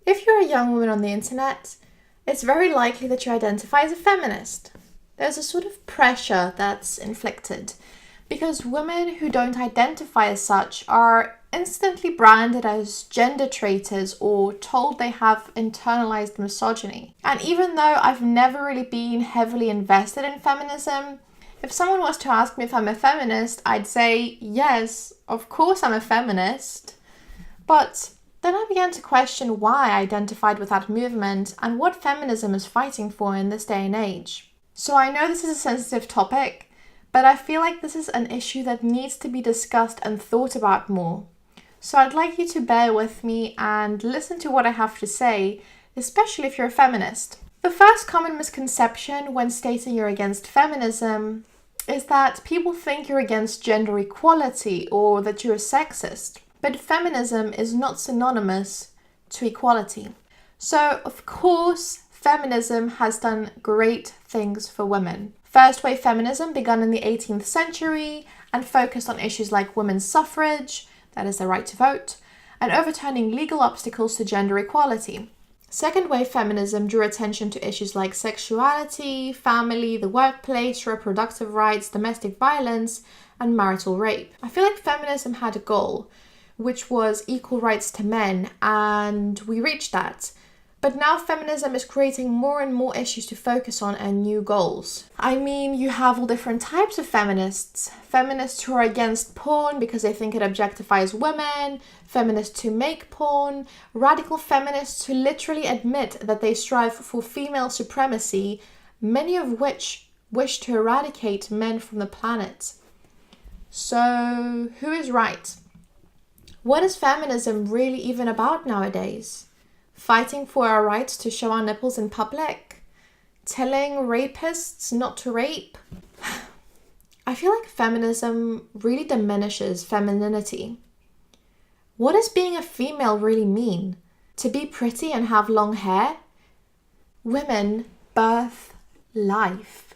If you're a young woman on the internet, it's very likely that you identify as a feminist. There's a sort of pressure that's inflicted because women who don't identify as such are instantly branded as gender traitors or told they have internalized misogyny. And even though I've never really been heavily invested in feminism, if someone was to ask me if I'm a feminist, I'd say, yes, of course I'm a feminist. But then I began to question why I identified with that movement and what feminism is fighting for in this day and age. So I know this is a sensitive topic, but I feel like this is an issue that needs to be discussed and thought about more. So I'd like you to bear with me and listen to what I have to say, especially if you're a feminist. The first common misconception when stating you're against feminism is that people think you're against gender equality or that you're sexist. But feminism is not synonymous to equality. So, of course, feminism has done great things for women. First wave feminism began in the 18th century and focused on issues like women's suffrage, that is the right to vote, and overturning legal obstacles to gender equality. Second wave feminism drew attention to issues like sexuality, family, the workplace, reproductive rights, domestic violence, and marital rape. I feel like feminism had a goal, which was equal rights to men, and we reached that. But now feminism is creating more and more issues to focus on and new goals. I mean, you have all different types of feminists. Feminists who are against porn because they think it objectifies women, feminists who make porn, radical feminists who literally admit that they strive for female supremacy, many of which wish to eradicate men from the planet. So, who is right? What is feminism really even about nowadays? Fighting for our rights to show our nipples in public? Telling rapists not to rape? I feel like feminism really diminishes femininity. What does being a female really mean? To be pretty and have long hair? Women birth life.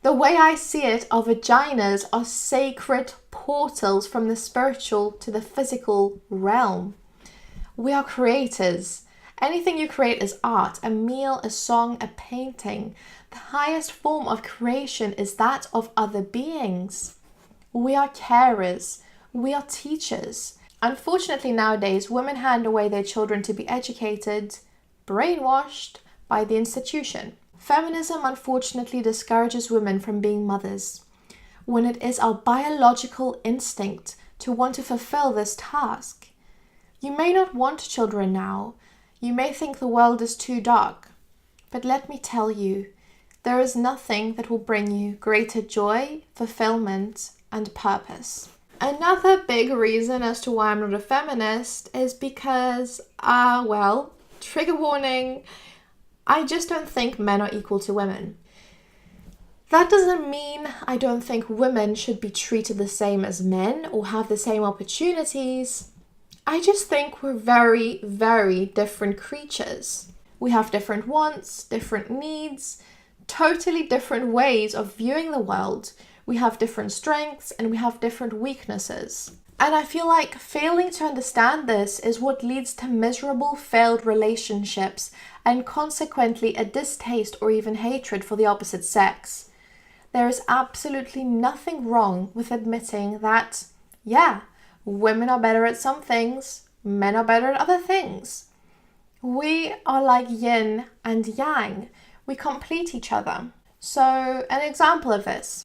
The way I see it, our vaginas are sacred portals from the spiritual to the physical realm. We are creators. Anything you create is art, a meal, a song, a painting. The highest form of creation is that of other beings. We are carers. We are teachers. Unfortunately, nowadays, women hand away their children to be educated, brainwashed by the institution. Feminism unfortunately discourages women from being mothers, when it is our biological instinct to want to fulfill this task. You may not want children now. You may think the world is too dark. But let me tell you, there is nothing that will bring you greater joy, fulfillment, and purpose. Another big reason as to why I'm not a feminist is because, trigger warning, I just don't think men are equal to women. That doesn't mean I don't think women should be treated the same as men or have the same opportunities. I just think we're very, very different creatures. We have different wants, different needs, totally different ways of viewing the world. We have different strengths and we have different weaknesses. And I feel like failing to understand this is what leads to miserable, failed relationships and consequently a distaste or even hatred for the opposite sex. There is absolutely nothing wrong with admitting that, women are better at some things, men are better at other things. We are like yin and yang. We complete each other. So, an example of this.